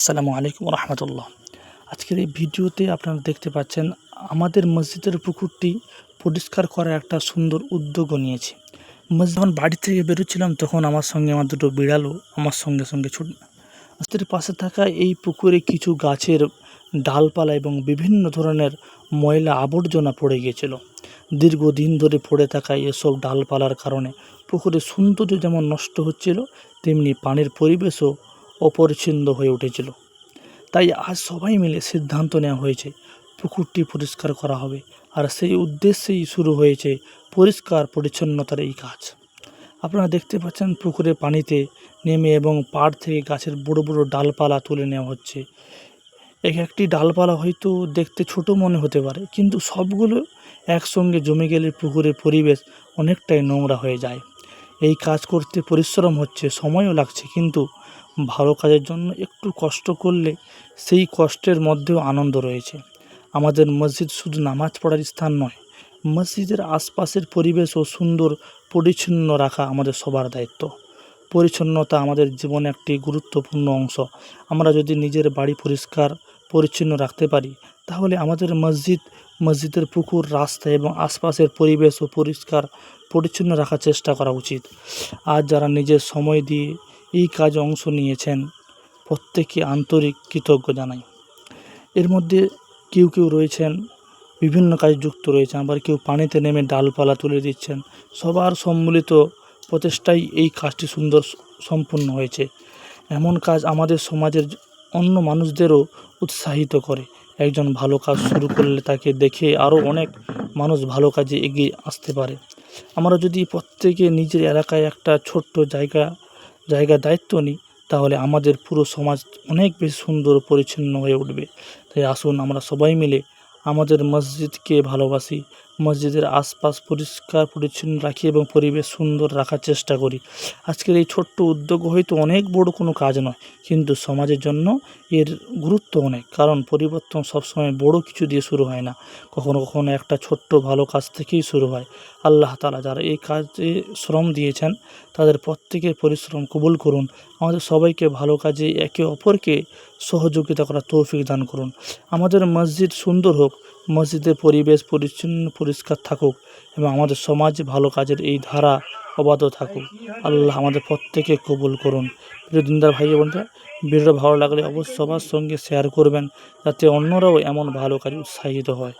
আসসালামু আলাইকুম রহমতুল্লাহ। আজকের এই ভিডিওতে আপনারা দেখতে পাচ্ছেন আমাদের মসজিদের পুকুরটি পরিষ্কার করার একটা সুন্দর উদ্যোগও নিয়েছি। যখন বাড়ি থেকে বেরোচ্ছিলাম তখন আমার সঙ্গে আমার দুটো বিড়ালও আমার সঙ্গে সঙ্গে ছুট মসজিদের পাশে থাকা এই পুকুরে কিছু গাছের ডালপালা এবং বিভিন্ন ধরনের ময়লা আবর্জনা পড়ে গিয়েছিল। দীর্ঘদিন ধরে পড়ে থাকা এসব ডালপালার কারণে পুকুরের সৌন্দর্য যেমন নষ্ট হচ্ছিল, তেমনি পানির পরিবেশও অপরিচ্ছন্ন হয়ে উঠেছিল। তাই আজ সবাই মিলে সিদ্ধান্ত নেওয়া হয়েছে পুকুরটি পরিষ্কার করা হবে, আর সেই উদ্দেশ্যেই শুরু হয়েছে পরিষ্কার পরিচ্ছন্নতার এই কাজ। আপনারা দেখতে পাচ্ছেন পুকুরে পানিতে নেমে এবং পাড় থেকে গাছের বড় বড় ডালপালা তুলে নেওয়া হচ্ছে। এক একটি ডালপালা হয়তো দেখতে ছোট মনে হতে পারে, কিন্তু সবগুলো একসঙ্গে জমে গেলে পুকুরের পরিবেশ অনেকটাই নোংরা হয়ে যায়। এই কাজ করতে পরিশ্রম হচ্ছে, সময়ও লাগছে, কিন্তু ভালো কাজের জন্য একটু কষ্ট করলে সেই কষ্টের মধ্যেও আনন্দ রয়েছে। আমাদের মসজিদ শুধু নামাজ পড়ার স্থান নয়, মসজিদের আশপাশের পরিবেশও সুন্দর পরিচ্ছন্ন রাখা আমাদের সবার দায়িত্ব। পরিচ্ছন্নতা আমাদের জীবনে একটি গুরুত্বপূর্ণ অংশ। আমরা যদি নিজের বাড়ি পরিষ্কার পরিচ্ছন্ন রাখতে পারি, তাহলে আমাদের মসজিদের পুকুর, রাস্তা এবং আশপাশের পরিবেশও পরিষ্কার পরিচ্ছন্ন রাখার চেষ্টা করা উচিত। আজ যারা নিজের সময় দিয়ে এই কাজে অংশ নিয়েছেন, প্রত্যেককে আন্তরিক কৃতজ্ঞ জানাই। এর মধ্যে কেউ কেউ রয়েছেন বিভিন্ন কাজে যুক্ত রয়েছেন, আবার কেউ পানিতে নেমে ডালপালা তুলে দিচ্ছেন। সবার সম্মিলিত প্রচেষ্টায় এই কাজটি সুন্দর সম্পূর্ণ হয়েছে। এমন কাজ আমাদের সমাজের অন্য মানুষদেরও উৎসাহিত করে। একজন ভালো কাজ শুরু করলে তাকে দেখে আরও অনেক মানুষ ভালো কাজে এগিয়ে আসতে পারে। আমরা যদি প্রত্যেকে নিজের এলাকায় একটা ছোট্ট জায়গা দায়িত্ব নিই, তাহলে আমাদের পুরো সমাজ অনেক বেশি সুন্দর ও পরিচ্ছন্ন হয়ে উঠবে। তাই আসুন আমরা সবাই মিলে আমাদের মসজিদকে ভালোবাসি, মসজিদের আশপাশ পরিষ্কার পরিচ্ছন্ন রাখি এবং পরিবেশ সুন্দর রাখার চেষ্টা করি। আজকের এই ছোট্ট উদ্যোগ হয়তো অনেক বড় কোনো কাজ নয়, কিন্তু সমাজের জন্য এর গুরুত্ব অনেক। কারণ পরিবর্তন সবসময় বড় কিছু দিয়ে শুরু হয় না, কখনো কখনো একটা ছোট্ট ভালো কাজ থেকেই শুরু হয়। আল্লাহ তাআলা যারা এই কাজে শ্রম দিয়েছেন, তাদের প্রত্যেকের পরিশ্রম কবুল করুন। আমাদের সবাইকে ভালো কাজে একে অপরকে সহযোগিতা করার তৌফিক দান করুন। আমাদের মসজিদ সুন্দর হোক, মসজিদের পরিবেশ পরিচ্ছন্ন পরিষ্কার থাকুক এবং আমাদের সমাজ ভালো কাজের এই ধারা অবাধ থাকুক। আল্লাহ আমাদের প্রত্যেকে কবুল করুন। প্রিয় দিনদার ভাই বোনরা, ভিডিওটা ভালো লাগলে অবশ্যই সবার সঙ্গে শেয়ার করবেন, যাতে অন্যরাও এমন ভালো কাজে উৎসাহিত হয়।